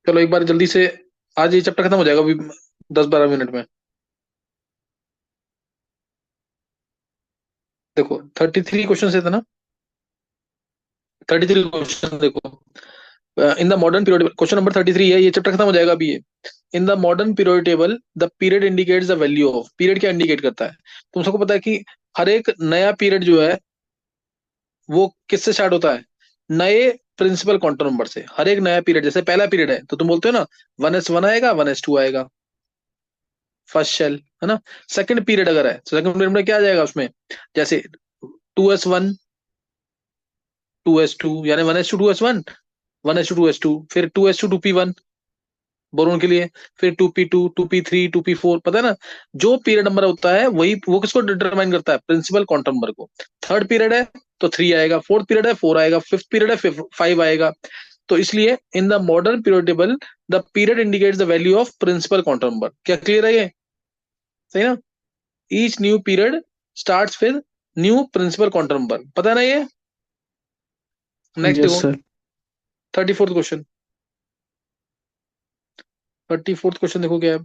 चलो एक बार जल्दी से, आज ये चैप्टर खत्म हो जाएगा अभी 10-12 मिनट में। देखो 33 क्वेश्चन है ना, 33 क्वेश्चन देखो। इन the modern period, question number 33 है, ये चैप्टर खत्म हो जाएगा अभी ये। इन the modern period table the period indicates the value of, period क्या इंडिकेट करता है? तुम सबको पता है कि हर एक नया पीरियड जो है वो किससे स्टार्ट होता है? नए प्रिंसिपल क्वांटम नंबर से। हर एक नया पीरियड, जैसे पहला पीरियड है तो तुम बोलते हो ना 1s1 आएगा, 1s2 आएगा, फर्स्ट शेल, है ना। सेकंड पीरियड अगर है तो सेकंड पीरियड में क्या आ जाएगा उसमें? जैसे 2s1, 2s2, यानी 1s2 2s1, 1s2 2s2, फिर 2s2 2p1 बोरोन के लिए, फिर 2p2 2p3 2p4, पता है ना। जो पीरियड नंबर होता है वही वो किसको डिटरमाइन करता है? प्रिंसिपल क्वांटम नंबर को। थर्ड पीरियड है तो 3 आएगा, फोर्थ पीरियड है 4 आएगा, फिफ्थ पीरियड है 5 आएगा। तो इसलिए in the modern period table the period indicates the value of principal quantum number. क्या क्लियर है ये? सही ना। Each new period starts with new principal quantum number, पता है ना ये। नेक्स्ट यस देखो, sir. 34th question. 34th question देखो क्या है।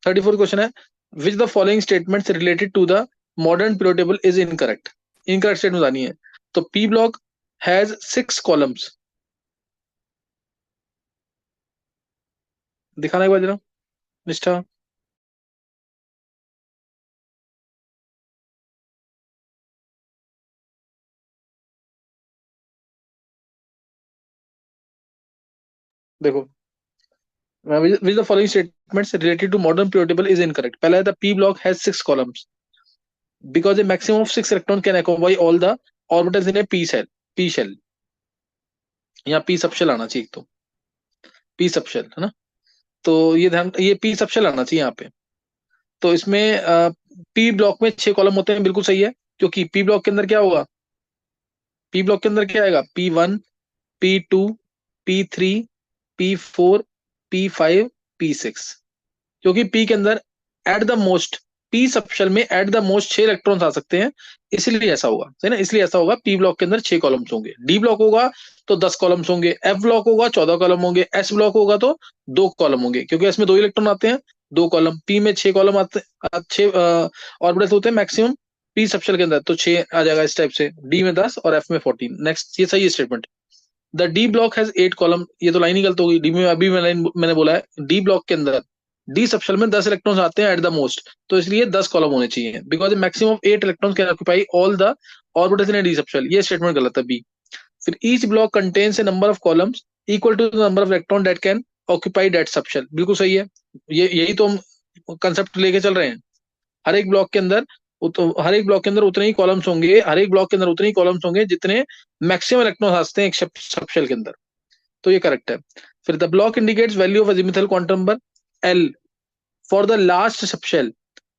34th क्वेश्चन है, which the following statements related to the modern period table is incorrect. Incorrect statement आनी है। तो पी ब्लॉक हैज 6 कॉलम्स, दिखाना एक बार जरा निष्ठा। देखो, which the following statements related to modern period table is incorrect. पहला है the P block has 6 columns because a maximum of 6 electron can occupy all the orbitals in a P shell. P shell, यहाँ P subshell आना चाहिए, तो P subshell है ना। तो ये ध्यान, ये पी सबशेल आना चाहिए यहाँ पे। तो इसमें पी ब्लॉक में 6 कॉलम होते हैं, बिल्कुल सही है। क्योंकि पी ब्लॉक के अंदर क्या होगा? पी ब्लॉक के अंदर क्या आएगा? P1, P2, P3, P4, P5, P6। क्योंकि पी के अंदर at the most, P subshell में एट द मोस्ट 6 इलेक्ट्रॉन्स आ सकते हैं, इसलिए ऐसा होगा, सही ना। इसलिए ऐसा होगा, पी ब्लॉक के अंदर 6 कॉलम्स होंगे। डी ब्लॉक होगा तो 10 कॉलम्स होंगे, एफ ब्लॉक होगा 14 कॉलम होंगे, एस ब्लॉक होगा तो 2 कॉलम होंगे, क्योंकि इसमें 2 इलेक्ट्रॉन आते हैं, 2 कॉलम। पी में 6 कॉलम आते, 6 ऑर्बिटल्स होते हैं मैक्सिमम पी सबशेल के अंदर, तो 6 आ जाएगा इस टाइप से। डी में 10 और एफ में 14। नेक्स्ट, ये सही है statement. The D block has 8 column, ये तो लाइन ही गलत होगी। डी में अभी मैंने बोला है डी ब्लॉक के अंदर डी सबशेल में 10 इलेक्ट्रॉन्स आते हैं एट द मोस्ट, तो इसलिए 10 कॉलम होने चाहिए। Because maximum of 8 electrons can occupy all the orbitals in D subshell, ये स्टेटमेंट गलत है बी। फिर each block contains a number of columns equal to the number of electron that can occupy that subshell, बिल्कुल सही है। ये यही तो हम कंसेप्ट लेके चल रहे हैं। हर एक ब्लॉक के अंदर हर एक ब्लॉक के अंदर उतने ही कॉलम्स होंगे, हर एक ब्लॉक के अंदर उतने ही कॉलम्स होंगे जितने मैक्सिमम इलेक्ट्रॉन्स आते हैं एक सबशेल के अंदर। तो ये करेक्ट है। फिर the block indicates value of azimuthal quantum number L for the last subshell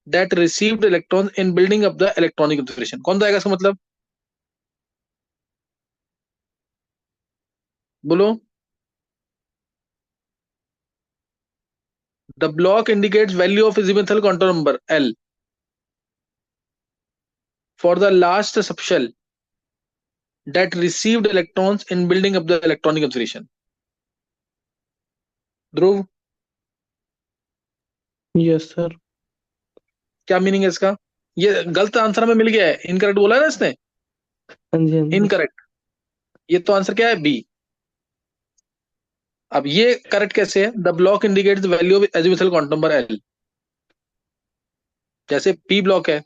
that received electron in building up the electronic configuration. कौन जाएगा इसका मतलब? बोलो। The block indicates value of azimuthal quantum number L for the last subshell that received electrons in building up the electronic configuration. Dhruv, yes sir. क्या meaning है इसका? ये गलत आंसर हमें मिल गया है, इनकरेक्ट बोला है ना इसने। हाँ जी हाँ जी। इनकरेक्ट, ये तो आंसर क्या है? बी। अब ये करेक्ट कैसे है? The block indicates the value of azimuthal quantum number L. जैसे पी ब्लॉक है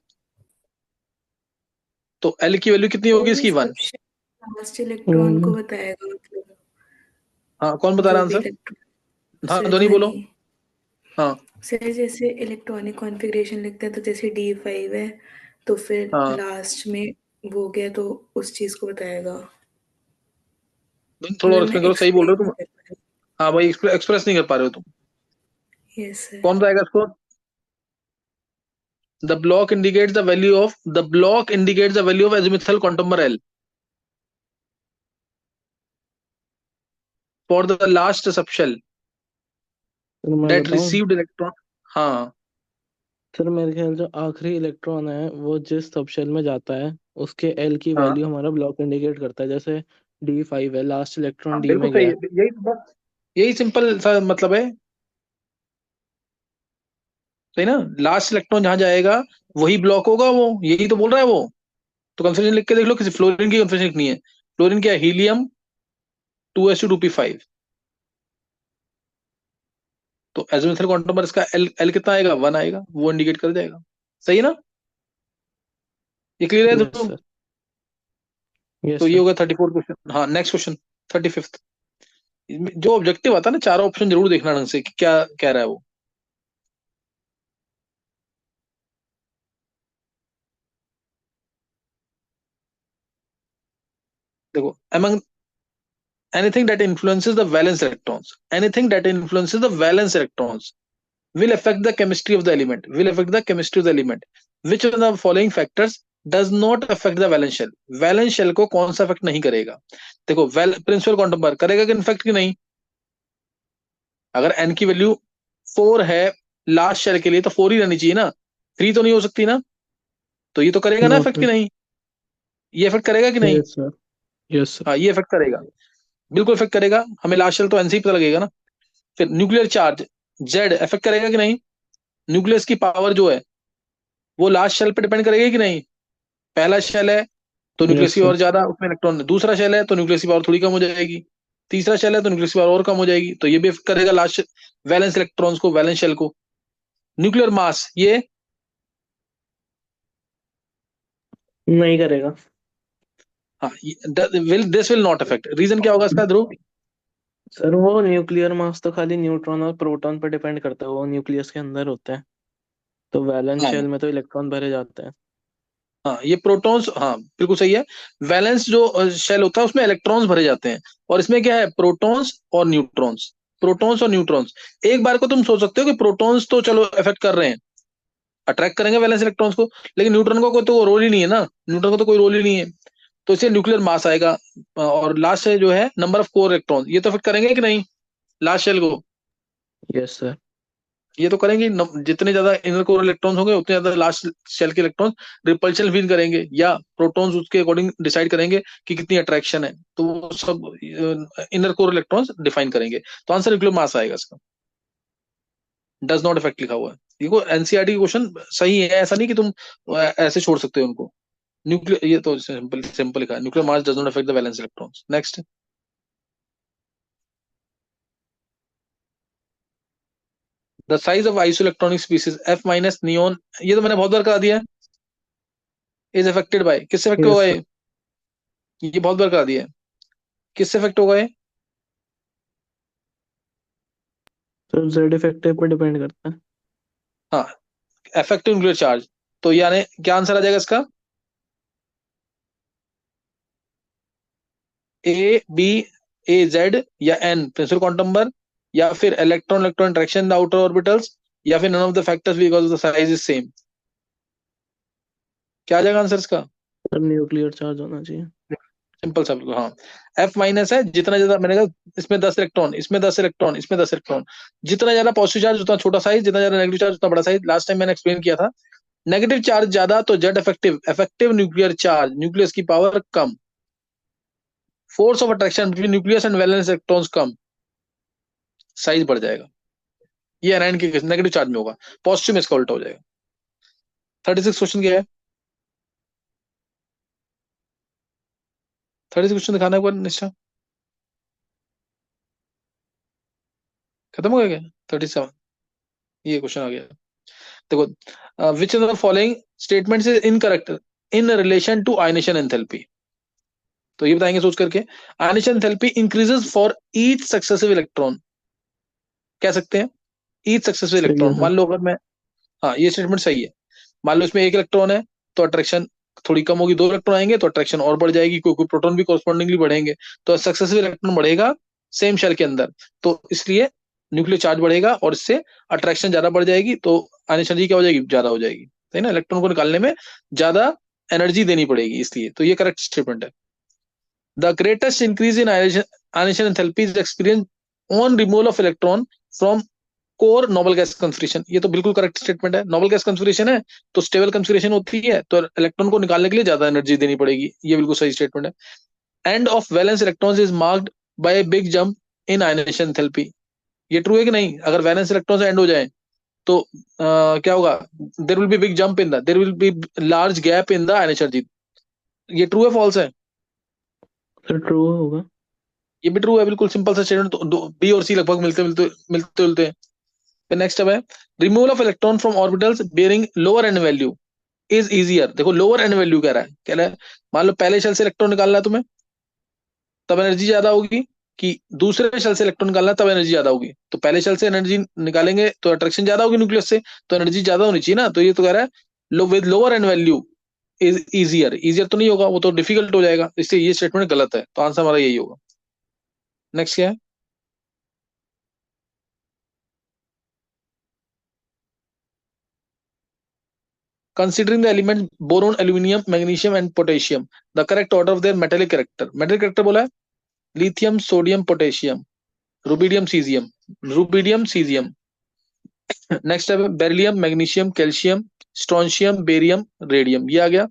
तो एल की वैल्यू कितनी वो होगी भी इसकी? 1। सबसे लास्ट इलेक्ट्रॉन हम्म, को बताएगा, मतलब हाँ कौन बता रहा जो है भी आंसर? इलेक्ट्रॉन। हाँ सर ध्वनि बोलो। ध्वनि। हाँ। सर जैसे इलेक्ट्रॉनिक कॉन्फ़िगरेशन लिखते हैं तो जैसे D5 है, तो फिर हाँ लास्ट में वो गया तो उस चीज को बताएगा। तुम थोड़ा और मतलब मैं एक्सप्लेन करो, सही बोल एक्सप्लेन रहे हो नहीं तुम। कर पा हाँ भाई, एक्सप्रेस नहीं कर पा रहे हो तुम। रही। Yes sir. कौन बताएगा इसको? The block indicates the value of azimuthal quantum number L for the last subshell तो मैं दैट बताऊं। Received electron. हाँ। सर मेरे ख्याल जो आखिरी इलेक्ट्रॉन है वो जिस सबशेल में जाता है उसके एल की हाँ वैल्यू हमारा ब्लॉक इंडिकेट करता है। जैसे D5 है, लास्ट इलेक्ट्रॉन हाँ डी बिल्कुल में सही गया। है, यही तो बस। यही सिंपल सा मतलब है, सही ना। लास्ट इलेक्ट्रॉन जहां जाएगा वही ब्लॉक होगा, वो यही तो बोल रहा है वो। तो कन्फर्मेशन लिख के देख लो, किसी फ्लोरीन की कन्फर्मेशन लिखनी है। फ्लोरीन क्या है? Helium 2s2 2p5। तो एजोमेथल क्वांटम नंबर इसका एल एल कितना आएगा? 1 आएगा, वो इंडिकेट कर जाएगा। सही है ना? ये क्लियर है यस तो? सर। यस तो ये सर। होगा 34 क्वेश्चन। हाँ, नेक्स्ट क्वेश्चन 35th। जो ऑब्जेक्टिव आता है ना, चारों ऑप्शन जरूर देखना ढंग से कि क्या कह रहा है वो। देखो, among anything that influences the valence electrons, anything that influences the valence electrons will affect the chemistry of the element, will affect the chemistry of the element. Which of the following factors does not affect the valence shell? Valence shell को कौन सा affect नहीं करेगा? देखो, principal quantum number करेगा कि in fact की नहीं? अगर एन की वैल्यू 4 है लास्ट शेल के लिए, तो 4 ही रहनी चाहिए ना, 3 तो नहीं हो सकती ना। तो ये तो करेगा ना नो इफेक्ट की सर। नहीं? ये इफेक्ट करेगा कि नहीं? Yes sir. Yes sir. हाँ, ये इफेक्ट करेगा, बिल्कुल इफेक्ट करेगा। हमें लास्ट शेल तो एनसी पता लगेगा ना। फिर न्यूक्लियर चार्ज जेड इफेक्ट करेगा कि नहीं? न्यूक्लियस की पावर जो है वो लास्ट शेल पे डिपेंड करेगी कि नहीं? पहला शेल है तो न्यूक्लियस यस की सर। पावर ज्यादा, उसमें इलेक्ट्रॉन है। दूसरा शेल है तो न्यूक्लियस की पावर थोड़ी कम हो जाएगी। तीसरा शेल है तो न्यूक्लियस की पावर और कम हो जाएगी, तो ये भी affect करेगा लास्ट वैलेंस इलेक्ट्रॉन्स को, वैलेंस शेल को। न्यूक्लियर मास ये, नहीं करेगा। हाँ, will this will not affect. Reason क्या होगा इसका ध्रुव? सर वो न्यूक्लियर मास तो खाली न्यूट्रॉन और प्रोटॉन पर डिपेंड करता है, वो न्यूक्लियस के अंदर होते हैं। तो वैलेंस हाँ शेल में तो इलेक्ट्रॉन भरे जाते हैं। हाँ, ये प्रोटॉन्स, हाँ बिल्कुल सही है। वैलेंस जो शेल होता है उसमें इलेक्ट्रॉन्स भरे जाते हैं, और इसमें क्या है? प्रोटॉन्स और न्यूट्रॉन्स। प्रोटॉन्स और न्यूट्रॉन्स। एक बार को तुम सोच सकते हो कि प्रोटॉन्स तो चलो इफेक्ट कर रहे हैं, अट्रैक्ट करेंगे वैलेंस इलेक्ट्रॉन्स को, लेकिन न्यूट्रॉन को कोई तो रोल ही नहीं है ना, न्यूट्रॉन को तो कोई रोल ही नहीं है। तो इससे न्यूक्लियर मास आएगा, और लास्ट जो है नंबर ऑफ कोर इलेक्ट्रॉन, ये तो इफेक्ट करेंगे कि नहीं लास्ट शेल को? Yes sir. ये तो करेंगे। जितने ज्यादा इनर कोर इलेक्ट्रॉन्स होंगे उतने ज्यादा लास्ट शेल के इलेक्ट्रॉन रिपल्शन फील करेंगे, या प्रोटॉन्स उसके अकॉर्डिंग डिसाइड करेंगे कि कितनी अट्रैक्शन है, तो वो सब इनर कोर इलेक्ट्रॉन्स डिफाइन करेंगे। तो आंसर न्यूक्लियर मास आएगा इसका। डज नॉट इफेक्ट लिखा हुआ है, देखो एनसीईआरटी क्वेश्चन सही है, ऐसा नहीं कि तुम ऐसे छोड़ सकते हो उनको। न्यूक्लियर, ये तो सिंपल सिंपल लिखा है, nuclear mass does not affect the valence electrons. Next, the size of isoelectronic species F minus neon, ये तो मैंने बहुत बार करा दिया है। इज अफेक्टेड बाय, किससे अफेक्ट होगा यस सर। ये बहुत बार करा दिया है। किससे अफेक्ट होगा ये? तो जेड इफेक्टिव पर डिपेंड करता है। हाँ, इफेक्टिव न्यूक्लियर चार्ज। तो यानी क्या आंसर आ जाएगा इसका? ए, बी, ए जेड, या एन प्रिंसिपल क्वांटम नंबर, या फिर electron electron interaction in the outer orbitals, या फिर none of the factors because the size is same. क्या आ जाएगा आंसर इसका? सर न्यूक्लियर चार्ज होना चाहिए। सिंपल सा बिल्कुल, हाँ। एफ माइनस है, जितना ज्यादा मैंने कहा, इसमें 10 इलेक्ट्रॉन, इसमें 10 इलेक्ट्रॉन, इसमें 10 इलेक्ट्रॉन, जितना ज्यादा पॉजिटिव चार्ज उतना छोटा साइज, जितना ज्यादा नेगेटिव चार्ज उतना बड़ा साइज। लास्ट टाइम मैंने एक्सप्लेन किया था। नेगेटिव चार्ज ज्यादा तो Z effective, effective nuclear charge, nucleus की पावर कम, force of attraction between nucleus and valence electrons कम, साइज बढ़ जाएगा। ये एनायन के नेगेटिव चार्ज में होगा, पॉजिटिव में इसका उल्टा हो जाएगा। 36 क्वेश्चन क्या है? 36 क्वेश्चन दिखाना है एक बार निश्चय। खत्म हो गया क्या? 37, ये क्वेश्चन आ गया। देखो, which of the following statements is incorrect in relation to ionisation enthalpy? तो ये बताएंगे सोच करके। Ionisation enthalpy increases for each successive electron, कह सकते हैं ईच सक्सेसिव सही है इलेक्ट्रॉन। सर। मान लो अगर मैं, हाँ ये स्टेटमेंट सही है। मान लो इसमें एक इलेक्ट्रॉन है तो अट्रैक्शन थोड़ी कम होगी, 2 इलेक्ट्रॉन आएंगे तो अट्रैक्शन और बढ़ जाएगी, क्योंकि प्रोटॉन भी कॉरस्पॉन्डिंगली बढ़ेंगे। तो सक्सेसिव इलेक्ट्रॉन बढ़ेगा सेम शेल के अंदर, तो इसलिए न्यूक्लियर चार्ज बढ़ेगा और इससे अट्रैक्शन ज्यादा बढ़ जाएगी, तो आयनिक एनर्जी क्या हो जाएगी? ज्यादा हो जाएगी, सही ना। इलेक्ट्रॉन को निकालने में ज्यादा एनर्जी देनी पड़ेगी, इसलिए तो ये करेक्ट स्टेटमेंट है। The greatest increase in ionic enthalpy is experience on removal of electron from core noble gas configuration. ये तो बिल्कुल करेक्ट स्टेटमेंट है। नोबल गैस कॉन्फिगरेशन है तो स्टेबल कॉन्फिगरेशन होती है, तो इलेक्ट्रॉन को निकालने के लिए ज्यादा एनर्जी देनी पड़ेगी, ये बिल्कुल सही स्टेटमेंट है। End of valence electrons is marked by a big jump in ionisation enthalpy. ये ट्रू है कि नहीं? अगर वैलेंस इलेक्ट्रॉन से एंड हो जाए तो क्या होगा? There will be big jump in the, there will be large gap in the ionisation energy. ये ट्रू है फॉल्स है? सर ट्रू होगा। ये भी ट्रू है, बिल्कुल सिंपल सा स्टेटमेंट। तो बी और सी लगभग मिलते मिलते मिलते जुलते हैं। फिर नेक्स्ट अब है, removal of electron from orbitals bearing lower N value is easier. देखो लोअर एन वैल्यू कह रहा है, मान लो पहले शेल से इलेक्ट्रॉन निकालना है तुम्हें, तब एनर्जी ज्यादा होगी, कि दूसरे शेल से इलेक्ट्रॉन निकालना है, तब एनर्जी ज्यादा होगी? तो पहले शेल से एनर्जी निकालेंगे तो अट्रैक्शन ज्यादा होगी न्यूक्लियस से, तो एनर्जी ज्यादा होनी चाहिए ना। तो ये तो कह रहा है low with lower N value is easier. Easier तो नहीं होगा, वो तो डिफिकल्ट हो जाएगा, इसलिए ये स्टेटमेंट गलत है। तो आंसर हमारा यही होगा। नेक्स्ट क्या है? Considering the elements boron, aluminium, magnesium and potassium, the correct order of their metallic character. Metallic character बोला है lithium, sodium, potassium, rubidium, cesium, rubidium, cesium. Next है beryllium, magnesium, calcium, strontium, barium, radium. ये आ गया।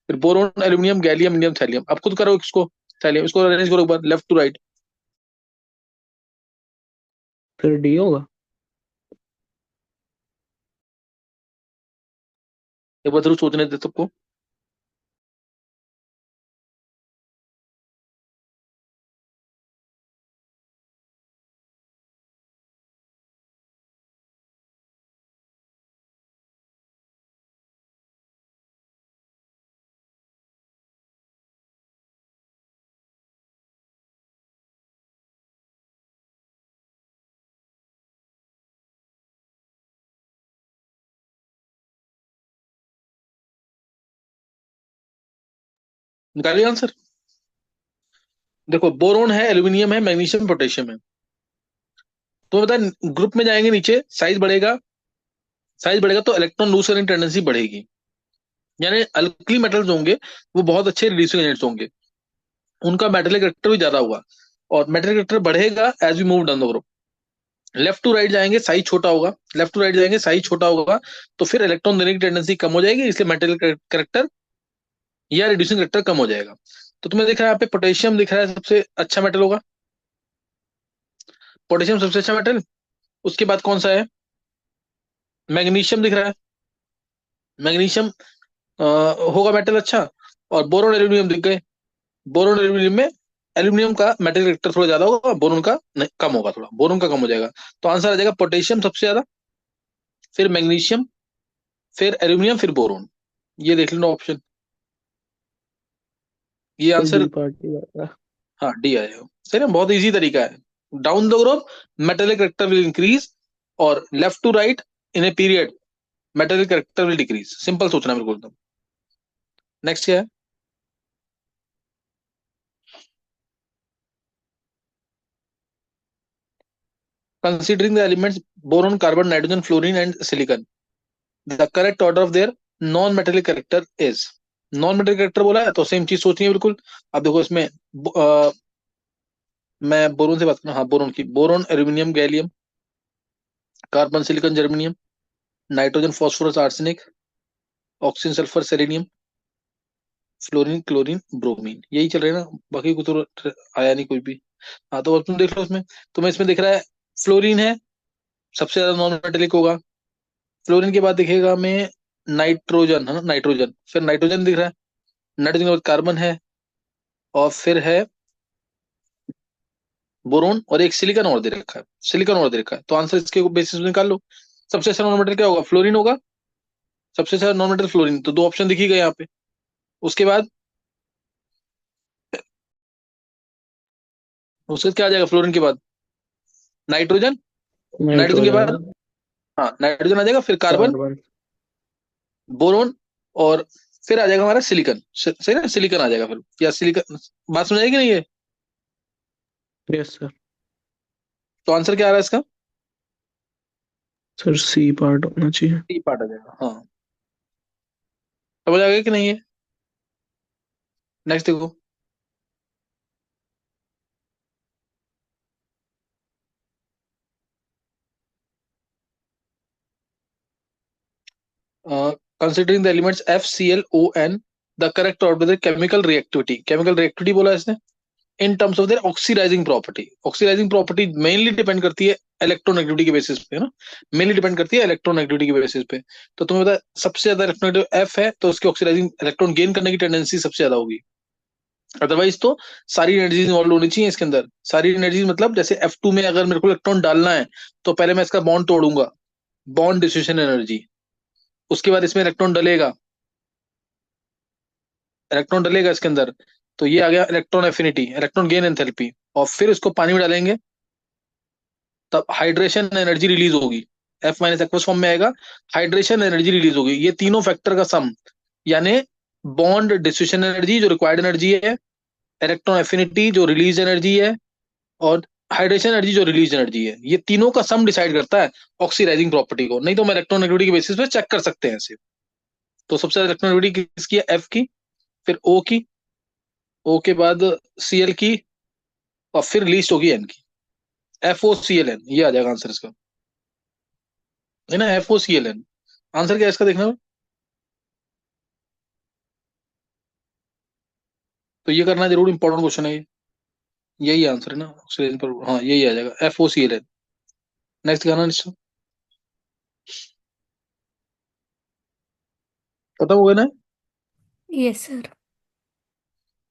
फिर boron, aluminium, gallium, indium, thallium. अब खुद करो इसको, थैलियम इसको अरेंज करो एक बार लेफ्ट टू राइट। फिर डी होगा। एक बार जरूर सोचने दे सबको। निकालिए आंसर। देखो बोरोन है, एल्यूमिनियम है, मैग्नीशियम, पोटेशियम है। तो बता, ग्रुप में जाएंगे नीचे, साइज बढ़ेगा तो इलेक्ट्रॉन लूज करने की टेंडेंसी बढ़ेगी। यानी अल्कली मेटल्स होंगे वो बहुत अच्छे रिड्यूसिंग एजेंट्स होंगे, उनका मेटेलिक करेक्टर भी ज्यादा होगा। और मेटेलिक करेक्टर बढ़ेगा as we move down the group. Left to right जाएंगे साइज छोटा होगा, लेफ्ट टू राइट जाएंगे साइज छोटा होगा, तो फिर इलेक्ट्रॉन देने की टेंडेंसी कम हो जाएगी, इसलिए मेटेलिक करेक्टर या रिड्यूसिंग करेक्टर कम हो जाएगा। तो तुम्हें दिख रहा है यहाँ पे पोटेशियम दिख रहा है सबसे अच्छा मेटल होगा, पोटेशियम सबसे अच्छा मेटल। उसके बाद कौन सा है? मैग्नीशियम दिख रहा है, मैग्नीशियम होगा मेटल अच्छा। और बोरोन, एल्यूमिनियम दिख गए। बोरोन एल्यूमिनियम में एल्यूमिनियम का मेटल रेक्टर थोड़ा ज्यादा होगा, बोरोन का कम होगा, थोड़ा बोरोन का कम हो जाएगा। तो आंसर आ जाएगा पोटेशियम सबसे ज्यादा, फिर मैग्नीशियम, फिर एल्यूमिनियम, फिर बोरोन। ये देख लेना ऑप्शन, ये तो डी आंसर। पार्टी होगा। हाँ डी आएगा। सही ना, बहुत इजी तरीका है। Down the group metallic character will increase, और left to right in a period metallic character will decrease. Simple सोचना बिल्कुल एकदम। नेक्स्ट क्या है? Considering the elements boron, carbon, nitrogen, fluorine and silicon, the correct order of their non metallic character is. Non metallic character बोला है तो same चीज सोचनी है बिल्कुल। अब देखो इसमें मैं बोरोन से बात करूँ, हाँ बोरोन की, boron, aluminium, gallium, carbon, silicon, germanium, nitrogen, phosphorus, arsenic, oxygen, sulphur, selenium, fluorine, chlorine, bromine. यही चल रहा है ना, बाकी को तो आया नहीं कोई भी। हाँ तो अब तुम देख लो इसमें, तुम्हें इसमें दिख रहा है फ्लोरीन है सबसे ज्यादा नॉन मेटेलिक होगा। फ्लोरीन के बाद दिखेगा हमें नाइट्रोजन, है ना, नाइट्रोजन, फिर नाइट्रोजन दिख रहा है, नाइट्रोजन के बाद कार्बन है, और फिर है बोरोन, और एक सिलिकॉन और दे रखा है, सिलिकॉन और दे रखा है। तो आंसर इसके बेसिस पे निकाल लो। सबसे अच्छा नॉन मेटल क्या होगा? फ्लोरीन होगा। सबसे अच्छा नॉन मेटल फ्लोरीन, तो दो ऑप्शन दिखी गए यहाँ पे। उसके बाद उसके बाद क्या आ जाएगा फ्लोरीन के बाद? नाइट्रोजन। नाइट्रोजन के बाद, नाइट्रोजन। हाँ नाइट्रोजन आ जाएगा, फिर कार्बन, कार्बन। बोरोन, और फिर आ जाएगा हमारा सिलिकॉन। सही ना, सिलिकॉन आ जाएगा फिर, या सिलिकॉन। बात समझ आएगी नहीं ये? Yes sir. तो आंसर क्या आ रहा है इसका? सर सी पार्ट होना चाहिए। डी पार्ट आ जाएगा, हाँ। समझ आ गया कि नहीं है? नेक्स्ट देखो। Considering the elements F, C, L, O, N, the correct order the chemical reactivity. Chemical reactivity बोला है इसने, in terms of their oxidising property. Oxidising property mainly depend करती है इलेक्ट्रोनेगेटिविटी के बेसिस पे, है ना, मेनली डिपेंड करती है इलेक्ट्रोनेगेटिविटी के बेसिस पे। तो तुम्हें पता है सबसे ज्यादा इलेक्ट्रोनेगेटिव एफ है, तो उसकी ऑक्सीडाइजिंग इलेक्ट्रॉन गेन करने की टेंडेंसी सबसे ज्यादा होगी। अदरवाइज तो सारी एनर्जीज इन्वॉल्व होनी चाहिए इसके अंदर। सारी एनर्जीज मतलब जैसे F2 में अगर मेरे को इलेक्ट्रॉन डालना है तो पहले मैं इसका बॉन्ड तोड़ूंगा, बॉन्ड डिस्ट्रीब्यूशन एनर्जी। उसके बाद इसमें इलेक्ट्रॉन डलेगा इसके अंदर, तो ये आ गया electron affinity, electron gain enthalpy. और फिर इसको पानी में डालेंगे तब हाइड्रेशन एनर्जी रिलीज होगी, F माइनस एक्वस फॉर्म में आएगा, हाइड्रेशन एनर्जी रिलीज होगी। ये तीनों फैक्टर का सम, यानी बॉन्ड डिस्ट्रीब्यूशन एनर्जी जो रिक्वायर्ड एनर्जी है, इलेक्ट्रॉन एफिनिटी जो रिलीज एनर्जी है, और हाइड्रेशन एनर्जी जो रिलीज एनर्जी है, ये तीनों का सम डिसाइड करता है ऑक्सीडाइजिंग प्रॉपर्टी को। नहीं तो हम इलेक्ट्रोनेगेटिविटी के बेसिस पे चेक कर सकते हैं सिर्फ। तो सबसे ज्यादा इलेक्ट्रोनेगेटिविटी किसकी है? एफ की, फिर ओ की, ओ के बाद Cl की, और फिर लीस्ट होगी एन की। FOClN, ये आ जाएगा आंसर इसका, है ना, FOClN। आंसर क्या है इसका देखना है? तो ये करना जरूर, इंपॉर्टेंट क्वेश्चन है ये। यही आंसर है ना ऑक्सीजन पर, हाँ यही आ जाएगा FOClN। नेक्स्ट गाना निश्चय, पता होगा ना। Yes sir.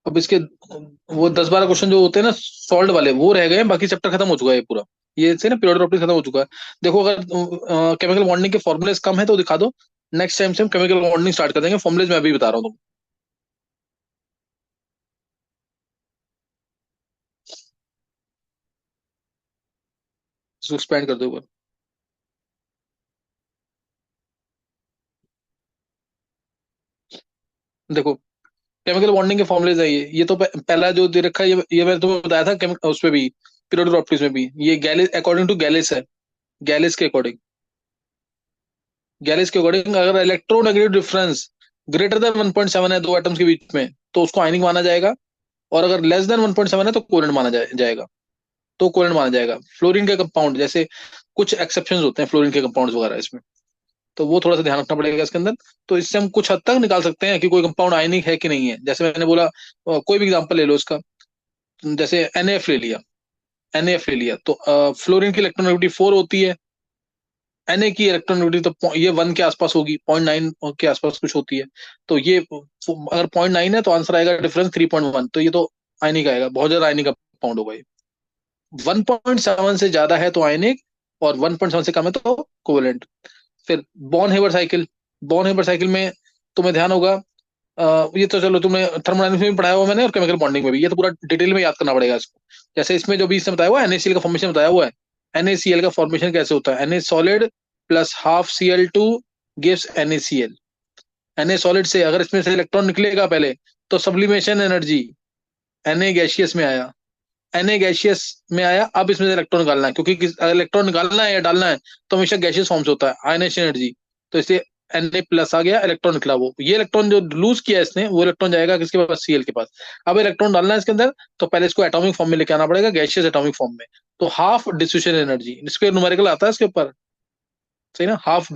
अब इसके वो 10-12 क्वेश्चन जो होते हैं ना सॉल्व वाले, वो रह गए हैं, बाकी चैप्टर खत्म हो चुका है ये पूरा। ये से ना पीरियोडिक प्रॉपर्टीज खत्म हो चुका है। देखो अगर केमिकल बॉन्डिंग के फॉर्मुलेस कम है तो दिखा दो, नेक्स्ट टाइम से हम केमिकल बॉन्डिंग स्टार्ट कर देंगे। फॉर्मुलेस मैं अभी बता रहा हूँ तुमको। इसको एक्सपेंड कर दो एक बार। देखो केमिकल बॉन्डिंग के फॉर्मुलेज है ये तो पहला जो दे रखा है, ये मैंने तुम्हें बताया था उस पे भी, पीरियोडिक प्रॉपर्टीज में भी। ये गैलिस अकॉर्डिंग टू गैलिस है। गैलिस के अकॉर्डिंग, गैलिस के अकॉर्डिंग अगर इलेक्ट्रोनेगेटिव डिफरेंस ग्रेटर देन 1.7 है दो एटम्स के बीच में, तो उसको आयनिक माना जाएगा। और अगर लेस देन 1.7 है तो कोवेलेंट माना जाएगा। तो कोवेलेंट माना जाएगा। फ्लोरीन के कंपाउंड जैसे कुछ एक्सेप्शंस होते हैं फ्लोरीन के कंपाउंड्स वगैरह इसमें, तो वो थोड़ा सा ध्यान रखना पड़ेगा इसके अंदर। तो इससे हम कुछ हद तक निकाल सकते हैं कि कोई कंपाउंड आयनिक है कि नहीं है। जैसे मैंने बोला, कोई भी एग्जांपल ले लो इसका, जैसे NaF ले लिया। NaF ले लिया तो फ्लोरीन की इलेक्ट्रॉनिविटी 4 होती है, Na की इलेक्ट्रॉनिविटी तो ये 1 के आसपास होगी, 0.9 के आसपास कुछ होती है। तो ये अगर 0.9 है तो आंसर आएगा डिफरेंस 3.1। तो ये तो आयनिक आएगा, बहुत ज्यादा आयनिक कंपाउंड होगा ये। 1.7 से ज्यादा है तो आयनिक, और 1.7 से कम है तो कोवेलेंट। फिर Born Haber cycle, Born Haber cycle में तुम्हें ध्यान होगा, ये तो चलो तुमने थर्मोडायनेमिक्स में भी पढ़ाया हुआ मैंने, और केमिकल बॉन्डिंग में भी, ये तो पूरा डिटेल में याद करना पड़ेगा इसको। जैसे इसमें जो भी इसने बताया हुआ है NaCl का फॉर्मेशन बताया हुआ है, NaCl का फॉर्मेशन कैसे होता है? Na solid plus half Cl2 gives NaCl। Na solid से अगर इसमें से इलेक्ट्रॉन निकलेगा पहले, तो सब्लिमेशन एनर्जी, Na गैशियस में आया, Na गैशियस में आया, अब इसमें से इलेक्ट्रॉन निकालना है, क्योंकि इलेक्ट्रॉन निकालना है या डालना है तो हमेशा गैशियस फॉर्म से होता है, आयनेशन एनर्जी। तो इसलिए Na प्लस आ गया, इलेक्ट्रॉन निकला। वो ये इलेक्ट्रॉन जो लूज किया है इसने, वो इलेक्ट्रॉन जाएगा किसके पास? Cl के पास। अब इलेक्ट्रॉन डालना है इसके अंदर, तो पहले इसको एटॉमिक फॉर्म में लेके आना पड़ेगा, गैशियस एटॉमिक फॉर्म में। तो हाफ डिफ्यूजन एनर्जी, इसके न्यूमेरिकल आता है इसके ऊपर, सही ना, हाफ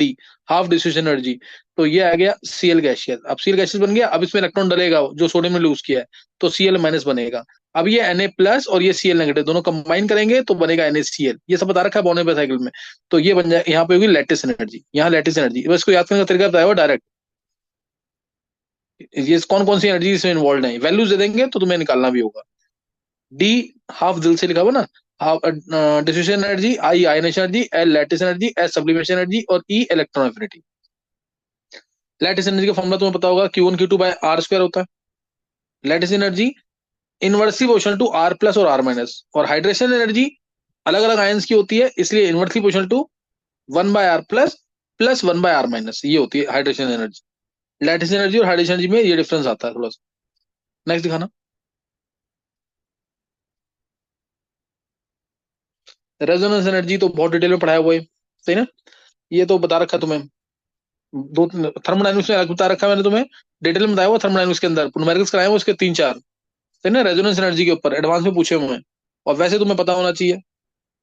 डिफ्यूजन एनर्जी। तो ये आ गया Cl गैशियस। अब Cl गैशियस बन गया, अब इसमें इलेक्ट्रॉन डलेगा जो सोडियम ने लूज किया है, तो Cl माइनस बनेगा। अब ये Na प्लस और ये Cl नेगेटिव दोनों कंबाइन करेंगे तो बनेगा NaCl। ये सब बता रखा है बॉर्न साइकिल में। तो ये बन जाए, यहाँ पे होगी लैटिस एनर्जी, यहाँ लैटिस एनर्जी। बस इसको याद करने का तरीका बताया हुआ डायरेक्ट। ये कौन कौन सी एनर्जी इसमें इन्वॉल्व है, वैल्यूज दे देंगे तो तुम्हें निकालना भी होगा। डी हाफ दिल से लिखा हुआ ना, half diffusion energy, I ionisation energy, L lattice energy, S sublimation energy, और E electron affinity. Lattice energy का फॉर्मूला तुम्हें पता होगा, Q1 Q2/R² होता है। Lattice energy inversely proportional to R plus और R माइनस। और हाइड्रेशन एनर्जी अलग अलग आयंस की होती है, इसलिए inversely proportional to 1/R plus plus 1/R minus, ये होती है हाइड्रेशन एनर्जी। लैटिस एनर्जी और हाइड्रेशन एनर्जी में ये डिफरेंस आता है थोड़ा सा। नेक्स्ट दिखाना। रेजोनेंस एनर्जी तो बहुत डिटेल में पढ़ाया हुआ है, सही ना, ये तो बता रखा है तुम्हें। दो थर्मोडायनेमिक्स में अलग बता रखा है मैंने तुम्हें, डिटेल में बताया हुआ थर्मोडायनेमिक्स के अंदर, न्यूमेरिकल्स कराए हुए उसके 3-4, सही ना। रेजोनेंस एनर्जी के ऊपर एडवांस में पूछे हुए हैं, और वैसे तुम्हें पता होना चाहिए।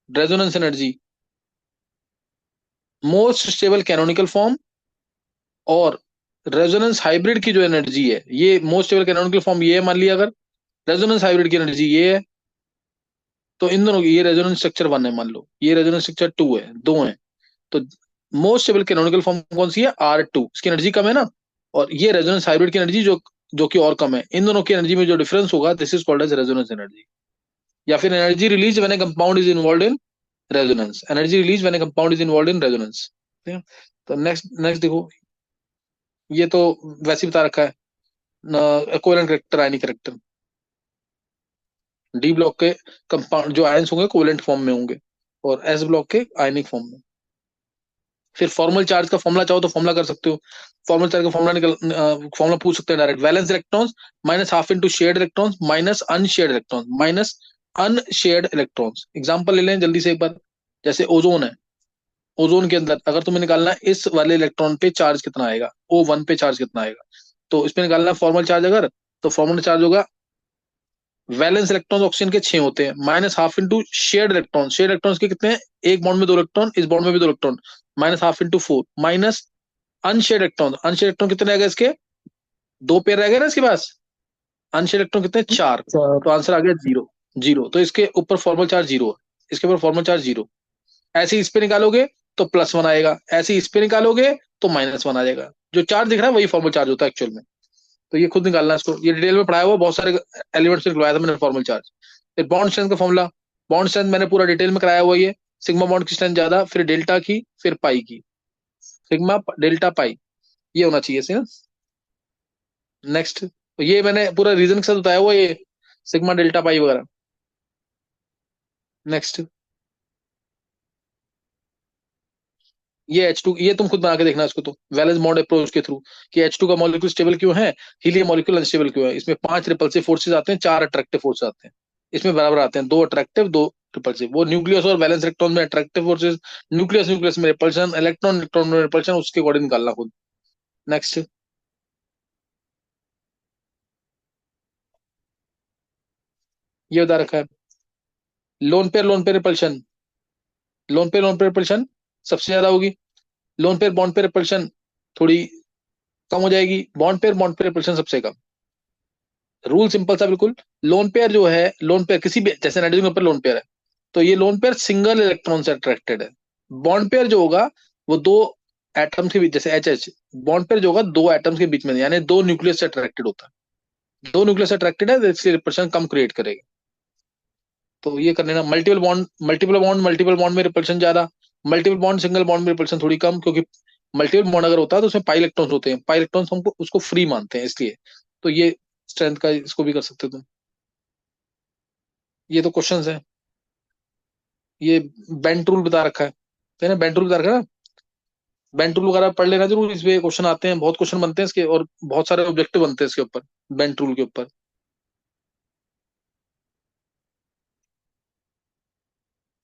Resonance energy most stable canonical form, और रेजोनेंस हाइब्रिड की जो एनर्जी है, ये मोस्ट स्टेबल कैनोनिकल फॉर्म ये है मान लिया अगर, रेजोनेंस हाइब्रिड की एनर्जी ये है, तो इन दोनों की, ये रेजोनेंस स्ट्रक्चर 1 है मान लो, ये रेजोनेंस स्ट्रक्चर 2 है, दो है, तो मोस्ट स्टेबल कैनोनिकल फॉर्म कौन सी है, R2, इसकी एनर्जी कम है ना, और ये रेजोनेंस हाइब्रिड की एनर्जी जो जो कि और कम है, इन दोनों की एनर्जी में जो डिफरेंस होगा, this is called as resonance energy, या फिर energy release when a compound is involved in resonance, energy release when a compound is involved in resonance. ठीक है, तो नेक्स्ट नेक्स्ट देखो, ये तो वैसे ही बता रखा है, कोवेलेंट करेक्टर, आयनिक करेक्टर, डी ब्लॉक के कंपाउंड जो आयंस होंगे कोवेलेंट फॉर्म में होंगे, और एस ब्लॉक के आयनिक फॉर्म में। फिर फॉर्मल चार्ज का फॉर्मूला चाहो तो फॉर्मूला कर सकते हो, फॉर्मल चार्ज का फॉर्मूला निकल, फॉर्मूला पूछ सकते हैं direct, valence electrons minus half into shared electrons minus unshared electrons, minus unshared electrons. Example ले लें जल्दी से एक बार, जैसे ओजोन है, ओजोन के अंदर अगर तुम्हें निकालना है इस वाले इलेक्ट्रॉन पे चार्ज कितना आएगा, O1 पे चार्ज कितना आएगा, तो इसमें निकालना है फॉर्मल चार्ज अगर, तो फॉर्मल चार्ज होगा, वैलेंस इलेक्ट्रॉन ऑक्सीजन के 6 होते हैं, minus half into shared electron, shared electron के कितने हैं, एक बॉन्ड में 2 इलेक्ट्रॉन, इस बॉन्ड में भी 2 electron, minus half into 4, minus unshared electron, unshared electron कितने रहेगा इसके, 2 पेयर रहेगा ना इसके पास, अनशेयर्ड इलेक्ट्रॉन कितने, 4, चार। तो आंसर आ गया जीरो, जीरो, तो इसके ऊपर फॉर्मल चार्ज जीरो है, इसके ऊपर फॉर्मल चार्ज जीरो। ऐसे ही इस पे निकालोगे तो +1 आएगा, ऐसे ही इस पे निकालोगे तो -1 आ जाएगा, जो चार्ज दिख रहा है वही फॉर्मल चार्ज होता है एक्चुअल में। तो ये खुद निकालना है इसको, ये डिटेल में पढ़ाया हुआ, बहुत सारे एलिमेंट्स निकलवाया था मैंने फॉर्मल चार्ज। फिर बॉन्ड स्ट्रेंथ का फॉर्मूला, बॉन्ड स्ट्रेंथ मैंने पूरा डिटेल में कराया हुआ, ये सिग्मा बॉन्ड की स्ट्रेंथ ज्यादा, फिर डेल्टा की, फिर पाई की, सिग्मा डेल्टा पाई, ये होना चाहिए इससे। नेक्स्ट, ये मैंने पूरा रीजन के साथ बताया हुआ, ये सिग्मा डेल्टा पाई वगैरह। नेक्स्ट, ये H2, ये तुम खुद बना के देखना इसको, तो वैलेंस बॉन्ड अप्रोच के थ्रू, कि H2 का मॉलिक्यूल स्टेबल क्यों है, हीलियम मॉलिक्यूल अनस्टेबल क्यों है, इसमें 5 रिपल्सिव फोर्सेज आते हैं, 4 अट्रैक्टिव फोर्सेज आते हैं, इसमें बराबर आते हैं, 2 अट्रैक्टिव 2 रिपल्सिव, वो न्यूक्लियस और वैलेंस इलेक्ट्रॉन में अट्रैक्टिव फोर्सेज, न्यूक्लियस न्यूक्लियस में रिपल्शन, इलेक्ट्रॉन इलेक्ट्रॉन में रिपल्शन, उसके अकॉर्डिंग निकालना खुद। नेक्स्ट, ये बता रखा है, lone pair repulsion, lone pair repulsion सबसे ज्यादा होगी, lone pair bond pair repulsion थोड़ी कम हो जाएगी, बॉन्ड पेयर रिपल्शन सबसे कम। रूल सिंपल सा बिल्कुल, लोन पेयर जो है, लोन पेयर किसी भी, जैसे नाइट्रोजन के ऊपर लोन पेयर है, तो ये लोन पेयर सिंगल इलेक्ट्रॉन से अट्रैक्टेड है। बॉन्ड पेयर जो होगा वो दो एटम्स के बीच, जैसे एच, बॉन्ड पेयर जो होगा दो एटम्स के बीच में, यानी दो न्यूक्लियस से अट्रैक्टेड होता है, दो न्यूक्लियस से अट्रैक्टेड है, तो इसलिए रिपल्शन कम क्रिएट करेगा। तो ये कर लेना, मल्टीपल बॉन्ड में रिपल्शन ज्यादा, मल्टीपल बॉन्ड सिंगल बॉन्ड में रिपल्शन थोड़ी कम, क्योंकि मल्टीपल बॉन्ड अगर होता है तो उसमें पाई इलेक्ट्रॉन्स होते हैं, पाई इलेक्ट्रॉन्स हमको उसको फ्री मानते हैं इसलिए। तो ये स्ट्रेंथ का इसको भी कर सकते हो तुम। ये तो क्वेश्चंस है, ये बेंट रूल बता रखा है ना, बेंट रूल बता रखा है ना, बेंट रूल वगैरह पढ़ लेना जरूर, इस पे क्वेश्चन आते हैं, बहुत क्वेश्चन बनते हैं इसके, और बहुत सारे ऑब्जेक्टिव बनते हैं इसके ऊपर, बेंट रूल के ऊपर।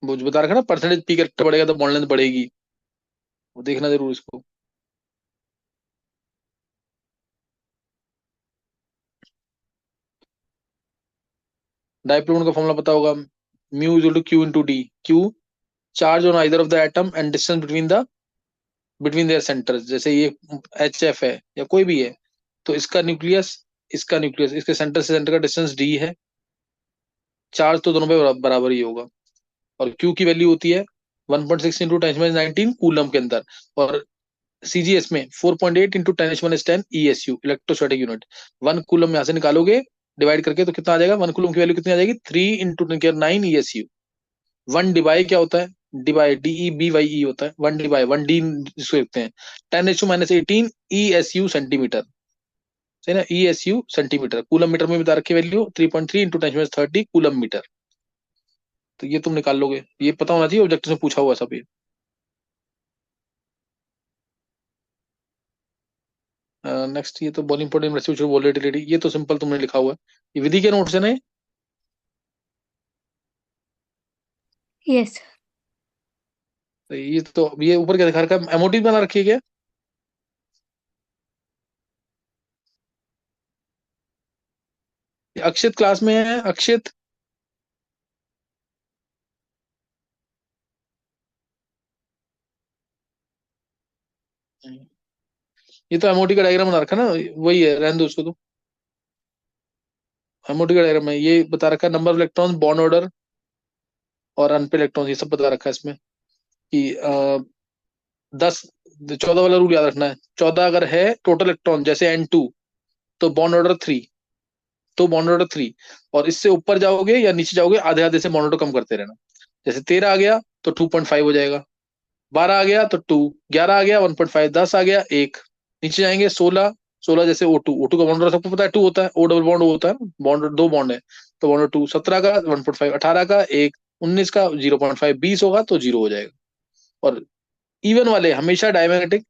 वो जो बता रखा है ना, परसेंटेज पी कैरेक्टर बढ़ेगा तो बॉन्ड लेंथ बढ़ेगी, वो देखना जरूर इसको। डायप्लोन का फॉर्मूला पता होगा, mu equal to Q into D, Q charge on either of the atom and distance between their centres, जैसे ये HF है या कोई भी है, तो इसका न्यूक्लियस इसके सेंटर से सेंटर का डिस्टेंस D है, चार्ज तो दोनों पे बराबर ही होगा, और Q की वैल्यू होती है 1.6 इंटू 10⁻19 कूलम के अंदर, और CGS में 4.8 into 10⁻10 ESU, electrostatic unit. 1 coulomb यहाँ से निकालोगे डिवाइड करके तो कितना आ जाएगा, 1 कूलम की वैल्यू कितनी आ जाएगी, 3 इंटू 9 ESU। 1 डिबाई क्या होता है, डिबाई DEBYE होता है, 1 डिबाई 1D जिसको लिखते हैं, 10⁻−18 ESU सेंटीमीटर, सही ना, ESU सेंटीमीटर, कूलम मीटर में बता रखी वैल्यू 3.3 इंटू 10⁻30 कूलम मीटर। तो ये तुम निकाल लोगे, ये पता होना चाहिए, ऑब्जेक्टिव में पूछा हुआ सब ये। नेक्स्ट, ये तो बहुत इंपॉर्टेंट रेसिप्रोकल वोलेटिलिटी, ये तो सिंपल तुमने लिखा हुआ है, ये विधि के नोट्स है ना ये? Yes sir. तो ये ऊपर क्या दिखा रखा है, एमओटी बना रखी है क्या, ये अक्षित क्लास में है, अक्षित, ये तो एमओटी का डायग्राम बना रखा है ना, वही है, रहने दो उसको तो। एमओटी का डायग्राम है, ये बता रखा है number of electron, bond order और अनपेड इलेक्ट्रॉन, ये सब बता रखा है इसमें कि 10, 14 वाला रूल याद रखना है। 14 अगर है टोटल इलेक्ट्रॉन जैसे N2, तो बॉन्ड ऑर्डर 3, तो बॉन्ड ऑर्डर 3। और इससे ऊपर जाओगे या नीचे जाओगे, आधे आधे से बॉन्ड ऑर्डर कम करते रहना। जैसे 13 आ गया तो 2.5 हो जाएगा, 12 आ गया तो 2, 11 आ गया 1.5, 10 आ गया 1। नीचे जाएंगे 16, 16 जैसे O2, O2 का बॉन्ड सबको पता है 2 होता है, O डबल बॉन्ड होता है ना, बॉन्ड दो बॉन्ड है तो बॉन्ड 2। 17 का 1.5, 18 का 1, 19 का 0.5, 20 होगा तो 0 हो जाएगा। और इवन वाले हमेशा डायमैग्नेटिक,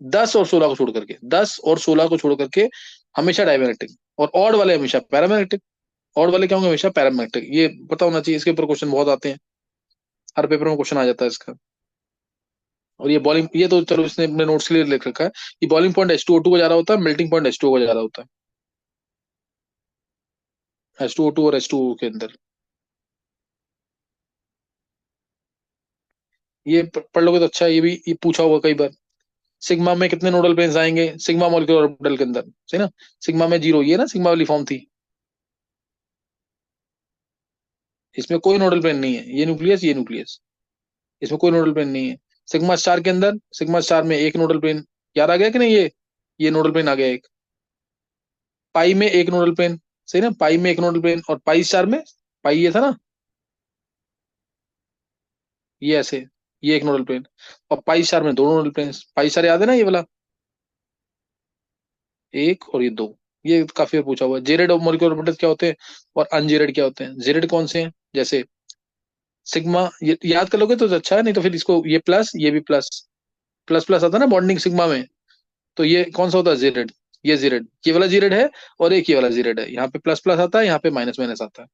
10 और 16 को छोड़ करके, 10 और 16 को छोड़ करके हमेशा डायमैग्नेटिक। और ऑड वाले हमेशा पैरामैग्नेटिक। ऑड वाले क्या होंगे, हमेशा पैरामैग्नेटिक। ये पता होना चाहिए, इसके ऊपर क्वेश्चन बहुत आते हैं, हर पेपर में क्वेश्चन आ जाता है इसका। और ये बॉलिंग, ये तो चलो इसने अपने नोट्स के लिए लिख रखा है कि बॉलिंग पॉइंट H2O2 को जा रहा होता है, मेल्टिंग पॉइंट H2O को जा रहा होता है, H2O2 और H2O के अंदर। ये पढ़ लोगे तो अच्छा है, ये पूछा होगा कई बार। सिग्मा में कितने नोडल प्लेन्स आएंगे, सिग्मा मॉलिक्यूलर ऑर्बिटल के अंदर, सही ना। सिग्मा में 0, ये ना सिग्मा वाली फॉर्म थी, इसमें कोई नोडल प्लेन नहीं है, ये न्यूक्लियस, ये न्यूक्लियस, इसमें कोई नोडल प्लेन नहीं है। सिग्मा स्टार के अंदर, सिग्मा स्टार में एक नोडल प्लेन, याद आ गया कि नहीं, ये नोडल प्लेन आ गया एक। पाई में एक नोडल प्लेन, सही ना, पाई में एक नोडल प्लेन। और पाई स्टार में, पाई ये था ना, ये ऐसे, ये एक नोडल प्लेन। और पाई स्टार में दो नोडल प्लेन। पाई स्टार याद है ना, ये वाला एक और ये दो। ये काफी बार पूछा हुआ है। जेरेड और मॉलिक्यूलर ऑर्बिटल्स क्या होते हैं और अनजेरेड क्या होते हैं। जेरेड कौन से हैं, जैसे सिग्मा, ये याद कर लोगे तो अच्छा है, नहीं तो फिर इसको ये प्लस, ये भी प्लस, प्लस प्लस आता है ना बॉन्डिंग सिग्मा में। तो ये कौन सा होता है, जेरेड। ये जेरेड, ये वाला जेरेड है। और एक ये वाला जेरेड है, यहाँ पे प्लस प्लस आता है, यहाँ पे माइनस माइनस आता है।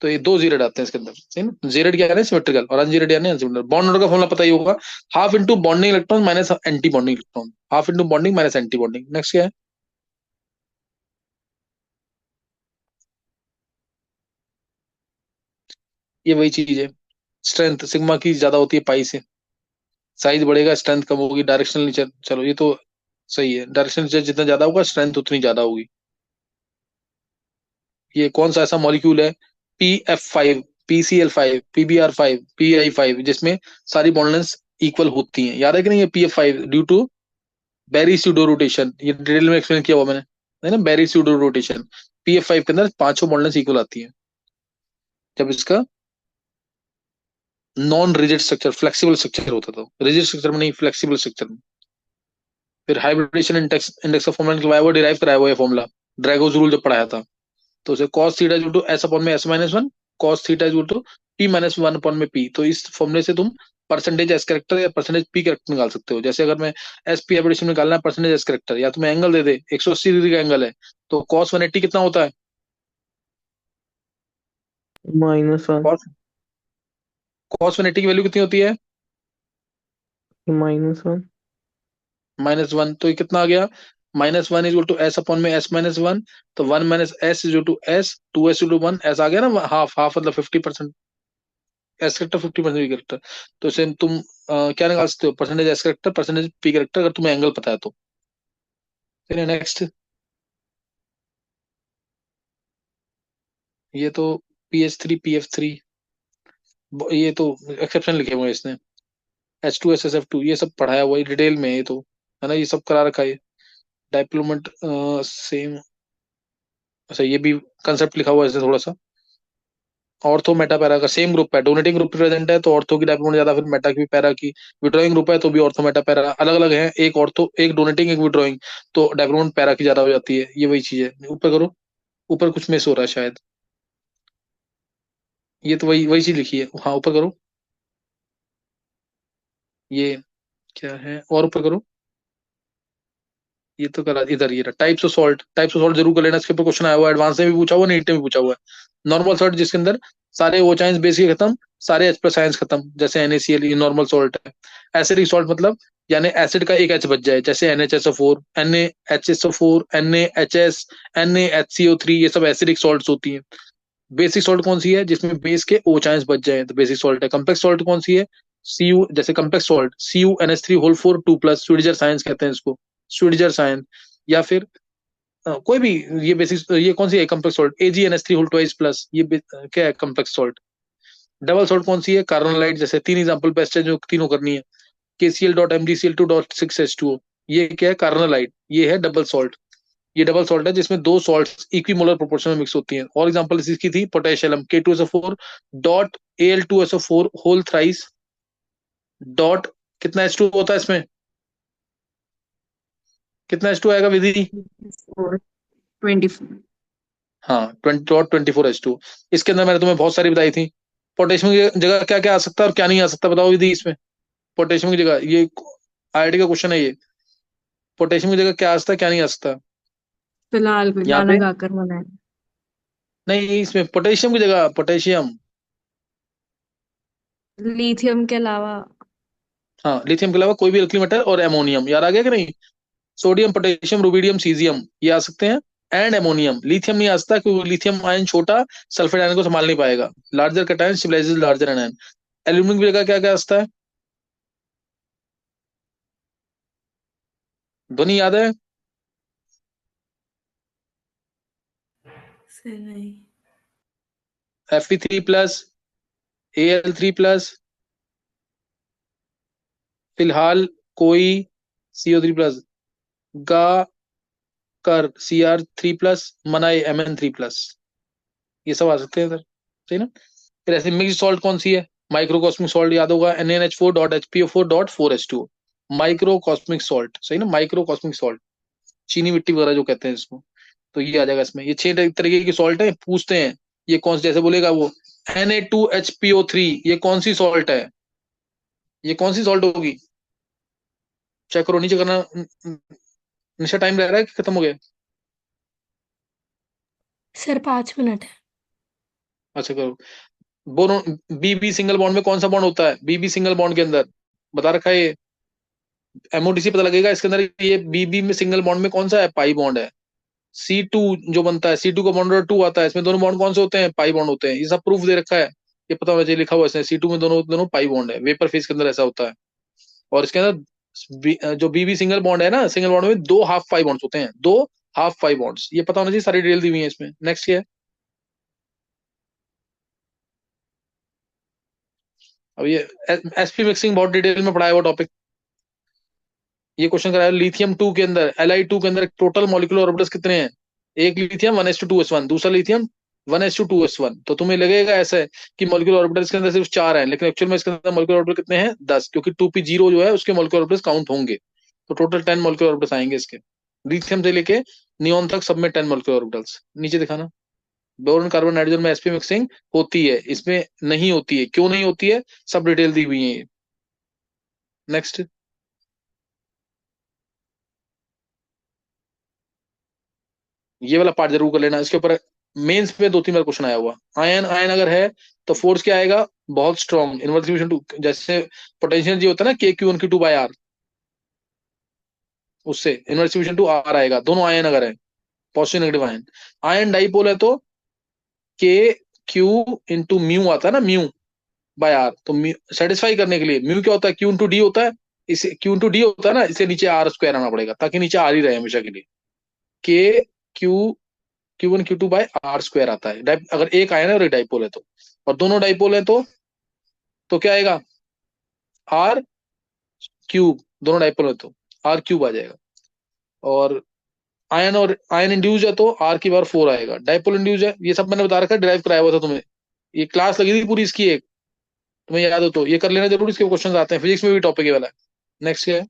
तो ये दो जीरेड आते हैं इसके अंदर, सही ना। जीरेड क्या है, सिमेट्रिकल, और अनजीरेड यानी अनसिमेट्रिकल। बॉन्ड ऑर्डर का फॉर्मूला पता ही होगा, half into bonding electron minus anti bonding electron, half into bonding minus anti bonding. Next क्या है, ये वही चीज है। स्ट्रेंथ सिग्मा की ज्यादा होती है पाई से, साइज बढ़ेगा स्ट्रेंथ कम होगी। डायरेक्शनल नेचर, चलो ये तो सही है, डायरेक्शनल नेचर जितना ज्यादा होगा स्ट्रेंथ उतनी ज्यादा होगी। ये कौन सा ऐसा मॉलिक्यूल है, PF5, PCl5, PBr5, PI5, जिसमें सारी बॉन्ड लेंथ इक्वल होती हैं, याद है कि नहीं। ये PF5 due to Berry pseudorotation, ये डिटेल में एक्सप्लेन किया हुआ मैंने, है ना, बैरी स्यूडो रोटेशन। PF5 के अंदर पांचों बॉन्ड लेंथ इक्वल आती है जब इसका non rigid structure, flexible structure होता था। रिजिड स्ट्रक्चर में नहीं, फ्लेक्सिबल स्ट्रक्चर में। फिर हाइब्रिडेशन इंडेक्स, इंडेक्स का फॉर्मूला निकलवाया, वो डिराइव कराया हुआ है फॉर्मूला, ड्रैगोज रूल जब पढ़ाया था। तो उसे cos theta equal to S upon में S-1, cos theta equal to P-1 upon में P। तो इस फॉर्मूले से तुम परसेंटेज एस कैरेक्टर या परसेंटेज पी कैरेक्टर निकाल सकते हो। जैसे अगर मैं SP हाइब्रिडेशन निकालना है परसेंटेज एस कैरेक्टर, या तुम्हें एंगल दे दे 180 डिग्री का एंगल है, तो कॉस 180 कितना होता है, -1, कॉस कॉस 180 की वैल्यू कितनी होती है, -1। -1। तो ये कितना आ गया, -1 इज टू एस अपॉन में S-1। तो 1 minus S is to S, 2s to 1, S आ गया ना, हाफ हाफ मतलब 50%। S character 50% P character. तो इसे तुम क्या निकाल सकते हो, percentage S character, percentage P character, अगर तुम्हें एंगल पता है तो। फिर नेक्स्ट, ये तो PH3 PF3, ये तो एक्सेप्शन लिखे हुए हैं इसने। H2SSF2, ये सब पढ़ाया हुआ है डिटेल में, ये तो है ना, ये सब करा रखा है। डाइप्लोमेट सेम, अच्छा ये भी कंसेप्ट लिखा हुआ है इसने थोड़ा सा। ऑर्थो मेटा पैरा का सेम ग्रुप है, डोनेटिंग ग्रुप प्रेजेंट है तो ऑर्थो की डायप्लोमेट ज्यादा, फिर मेटा की भी पैरा की। विड्रॉइंग ग्रुप है तो भी ऑर्थो मेटा पैरा अलग अलग है, एक ऑर्थो, एक डोनेटिंग, एक विड्रॉइंग, तो डायप्लोमेट पैरा की ज्यादा हो जाती है। ये वही चीज है। ऊपर करो, ऊपर कुछ मिस हो रहा है शायद, ये तो वही वही चीज लिखी है, हाँ ऊपर करो। ये क्या है, और ऊपर करो। ये तो करा इधर, ये types of salt, types of salt जरूर कर लेना, इसके ऊपर क्वेश्चन आया हुआ है, एडवांस में भी पूछा हुआ है, नीट में भी पूछा हुआ है। नॉर्मल सॉल्ट जिसके अंदर सारे ओ चाइंस बेसिक खत्म, सारे H+ आयंस खत्म, जैसे NaCl, ये नॉर्मल सॉल्ट है। एसिडिक सॉल्ट मतलब यानी एसिड का एक H बच जाए, जैसे NaHSO4, NaHSO4, NaHS, NaHCO3, ये सब एसिडिक सॉल्ट होती हैं। बेसिक सॉल्ट कौन सी है, जिसमें बेस के ओ चाइंस बच जाए, तो बेसिक सॉल्ट है। कम्प्लेक्स सॉल्ट कौन सी है, Cu, जैसे कम्प्लेक्स सॉल्ट CuNH3 होल 4 2+, स्वीडिजर साइंस कहते हैं इसको, स्वीडिजर साइन। या फिर कोई भी, ये बेसिक, ये कौन सी है complex salt, AgNH3 whole twice plus, ये क्या है कम्प्लेक्स सॉल्ट। डबल सॉल्ट कौन सी है, कार्बोनाइट, जैसे 3 एग्जांपल बेस्ट है जो तीनों करनी है, KCl.MgCl2.6H2O, ये क्या है कार्बोनाइट, ये है डबल सॉल्ट। ये डबल सॉल्ट है जिसमें दो सॉल्ट इक्विमोलर प्रोपोर्शन में मिक्स होती हैं। और एग्जांपल इसकी थी potassium, K2SO4 whole thrice dot, कितना H2 होता है इसमें, कितना H2 आएगा विधि। 24। हाँ 20.24H2। इसके अंदर मैंने तुम्हें बहुत सारी बताई थी। पोटेशियम की जगह क्या क्या आ सकता है और क्या नहीं आ सकता, बताओ विधि इसमें। पोटेशियम की जगह, ये IIT का क्वेश्चन है ये, पोटेशियम की जगह क्या आ सकता है क्या नहीं आ सकता। फिलहाल कोई यहाँ गाना पे गाकर मनाए। नहीं, इसमें पोटेशियम की जगह, पोटेशियम, लिथियम के अलावा। हाँ लिथियम के अलावा कोई भी अल्कली मेटल और एमोनियम, याद आ गया कि नहीं। सोडियम, पोटेशियम, रुबिडियम, सीजियम, ये आ सकते हैं। एंड एमोनियम, लिथियम नहीं आ सकता क्योंकि लिथियम आयन छोटा, सल्फेट आयन को संभाल नहीं पाएगा। Larger cation stabilises larger ion. Aluminium की जगह क्या क्या आ सकता है, ध्वनि याद है। से नहीं। Fe3+, Al3+, फिलहाल कोई CO3+, गा कर Cr3+, मनाए Mn3+, ये सब आ सकते हैं इधर, सही ना। फिर ऐसे मिक्स सॉल्ट कौन सी है, माइक्रोकॉस्मिक सॉल्ट याद होगा, NaNH4.HPO4.4H2O, माइक्रोकॉस्मिक सॉल्ट, सही ना, माइक्रोकॉस्मिक सॉल्ट, चीनी मिट्टी वगैरह जो कहते हैं इसको। तो ये आ जाएगा इसमें, ये 6 तरीके की सॉल्ट है, पूछते हैं ये कौन सी, जैसे बोलेगा वो Na2HPO3, ये कौन सी सॉल्ट है, ये कौन सी सॉल्ट होगी, चेक करो नीचे करना। निशा टाइम रह रहा है कि खत्म हो गया। सर 5 मिनट है। अच्छा करो। बोरोन, बीबी सिंगल बॉन्ड में कौन सा बॉन्ड होता है, बीबी सिंगल बॉन्ड के अंदर बता रखा है ये, MODC पता लगेगा इसके अंदर, ये बीबी में सिंगल बॉन्ड में कौन सा है, पाई बॉन्ड है। C2 जो बनता है, C2 का बॉन्ड 2 आता है, इसमें दोनों बॉन्ड कौन से होते हैं, पाई बॉन्ड होते हैं, ये सब प्रूफ दे रखा है, ये पता होना चाहिए, लिखा हुआ है इसमें, C2 में दोनों दोनों पाई बॉन्ड है, वेपर फेज के अंदर ऐसा होता है। और इसके अंदर जो बीबी सिंगल बॉन्ड है ना, सिंगल बॉन्ड में 2 हाफ पाई बॉन्ड्स होते हैं, 2 हाफ पाई बॉन्ड्स, ये पता होना चाहिए, सारी डिटेल दी हुई है इसमें। नेक्स्ट क्या है, अब ये SP मिक्सिंग बहुत डिटेल में पढ़ाया हुआ टॉपिक। ये क्वेश्चन कराया लिथियम 2 के अंदर, Li2 के अंदर टोटल मॉलिक्यूलर ऑर्बिटल्स कितने हैं, एक लिथियम 1s2 2s1, दूसरा लिथियम 1s2 2s1, तो तुम्हें लगेगा ऐसा है कि मॉलिक्यूलर ऑर्बिटल्स के अंदर सिर्फ 4 हैं, लेकिन एक्चुअल में इसके अंदर मॉलिक्यूलर ऑर्बिटल कितने हैं, 10, क्योंकि 2p0 जो है उसके मॉलिक्यूलर ऑर्बिटल्स काउंट होंगे, तो टोटल 10 मॉलिक्यूलर ऑर्बिटल्स आएंगे इसके। लिथियम से लेके नियोन तक सब में 10 मॉलिक्यूलर ऑर्बिटल्स। नीचे दिखाना, बोरोन कार्बन नाइट्रोजन में sp मिक्सिंग होती है, इसमें नहीं होती है, क्यों नहीं होती है, सब डिटेल दी हुई है। नेक्स्ट, ये वाला पार्ट जरूर कर लेना, इसके ऊपर मेंस पे 2-3 बार क्वेश्चन आया हुआ। आयन आयन अगर है तो फोर्स क्या आएगा, बहुत स्ट्रॉन्ग, इन्वर्स टू, जैसे पोटेंशियल जी होता है ना K(Q1Q2)/R, उससे इन्वर्स टू R आएगा, दोनों आयन अगर है, positive negative ion. Ion dipole है तो K(Q)/म्यू आता है ना, म्यू/R, तो सेटिस्फाई करने के लिए म्यू क्या होता है, Q(D) होता है, इसे Q(D) होता है ना, इसे नीचे R² आना पड़ेगा ताकि नीचे R ही रहे हमेशा के लिए। K(Q1Q2)/R² आता है, अगर एक आयन है और एक डाइपोल है तो, और दोनों डाइपोल है तो क्या आएगा, R³ दोनों डाइपोल है तो R³ आ जाएगा। और आयन इंड्यूस है तो R⁴ आएगा, डाइपोल इंड्यूस है, ये सब मैंने बता रखा है, ड्राइव कराया हुआ था तुम्हें, ये क्लास लगी थी पूरी इसकी एक, तुम्हें याद हो तो ये कर लेना जरूर, इसके क्वेश्चन आते हैं, फिजिक्स में भी टॉपिक ये वाला है। नेक्स्ट क्या है,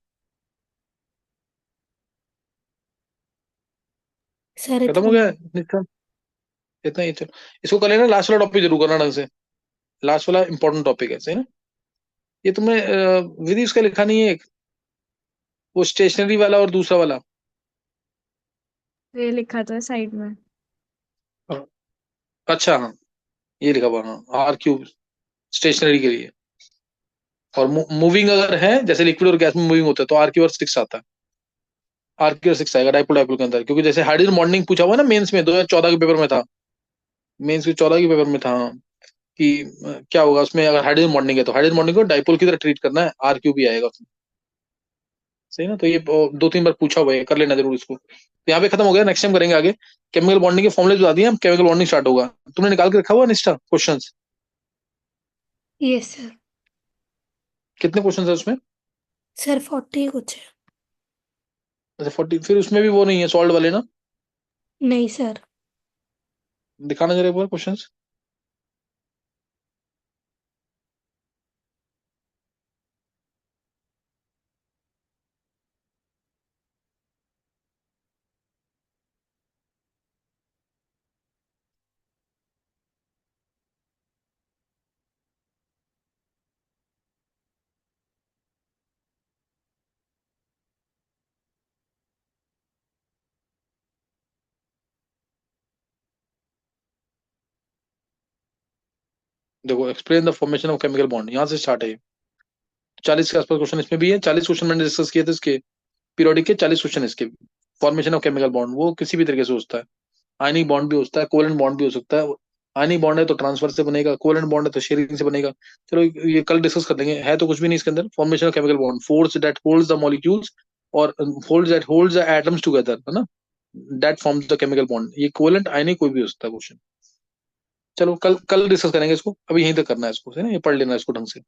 सर खत्म हो इतना गया ही। है निश्चय? इतना ही, चलो इसको कर लेना, लास्ट वाला टॉपिक जरूर करना ढंग से, लास्ट वाला इंपॉर्टेंट टॉपिक है, सही ना। ये तुम्हें विधि उसका लिखा नहीं है एक, वो स्टेशनरी वाला और दूसरा वाला। ये लिखा तो है साइड में। हाँ, अच्छा हाँ, ये लिखा हुआ, हाँ R³ स्टेशनरी के लिए, और मूविंग अगर है, जैसे लिक्विड और गैस में मूविंग होता है तो R³ आता है, R³ आएगा डाइपोल डाइपोल के अंदर, क्योंकि जैसे हाइड्रोजन बॉन्डिंग पूछा हुआ ना मेंस में, 2014 के पेपर में था, मेंस के 14 के पेपर में था, हाँ, कि क्या होगा उसमें, अगर हाइड्रोजन बॉन्डिंग है तो हाइड्रोजन बॉन्डिंग को डाइपोल की तरह ट्रीट करना है, R³ आएगा उसमें। सही ना। तो ये 2-3 बार पूछा हुआ है, कर लेना जरूर इसको। तो यहाँ पे खत्म हो गया, नेक्स्ट टाइम करेंगे आगे। केमिकल बॉन्डिंग के फॉर्मूले बता दिए हम, केमिकल बॉन्डिंग स्टार्ट होगा। तुमने निकाल के रखा हुआ निष्ठा क्वेश्चंस? Yes sir. कितने क्वेश्चन है उसमें? सर 40 कुछ है। अच्छा 40, फिर उसमें भी वो नहीं है सॉल्व वाले ना? नहीं सर। दिखाना जरा एक बार क्वेश्चंस। देखो, explain the formation of chemical bond, यहाँ से स्टार्ट है। 40 के आसपास क्वेश्चन इसमें भी है, 40 क्वेश्चन मैंने डिस्कस किए थे इसके, पीरियोडिक के 40 क्वेश्चन इसके। फॉर्मेशन ऑफ केमिकल बॉन्ड वो किसी भी तरीके से होता है। आयनिक बॉन्ड भी होता है, कोवेलेंट बॉन्ड भी हो सकता है। आयनिक बॉन्ड है तो ट्रांसफर से बनेगा, कोवेलेंट बॉन्ड है तो शेयरिंग से बनेगा। चलो ये कल डिस्कस कर लेंगे, है तो कुछ भी नहीं इसके अंदर। Formation of chemical bond, force that holds the molecules और होल्ड्स द एटम्स टुगेदर, है ना, that forms the chemical bond. ये कोवेलेंट आयनिक कोई भी हो सकता है क्वेश्चन। चलो कल कल डिस्कस करेंगे इसको, अभी यहीं तक करना है इसको, है ना, ये पढ़ लेना इसको ढंग से।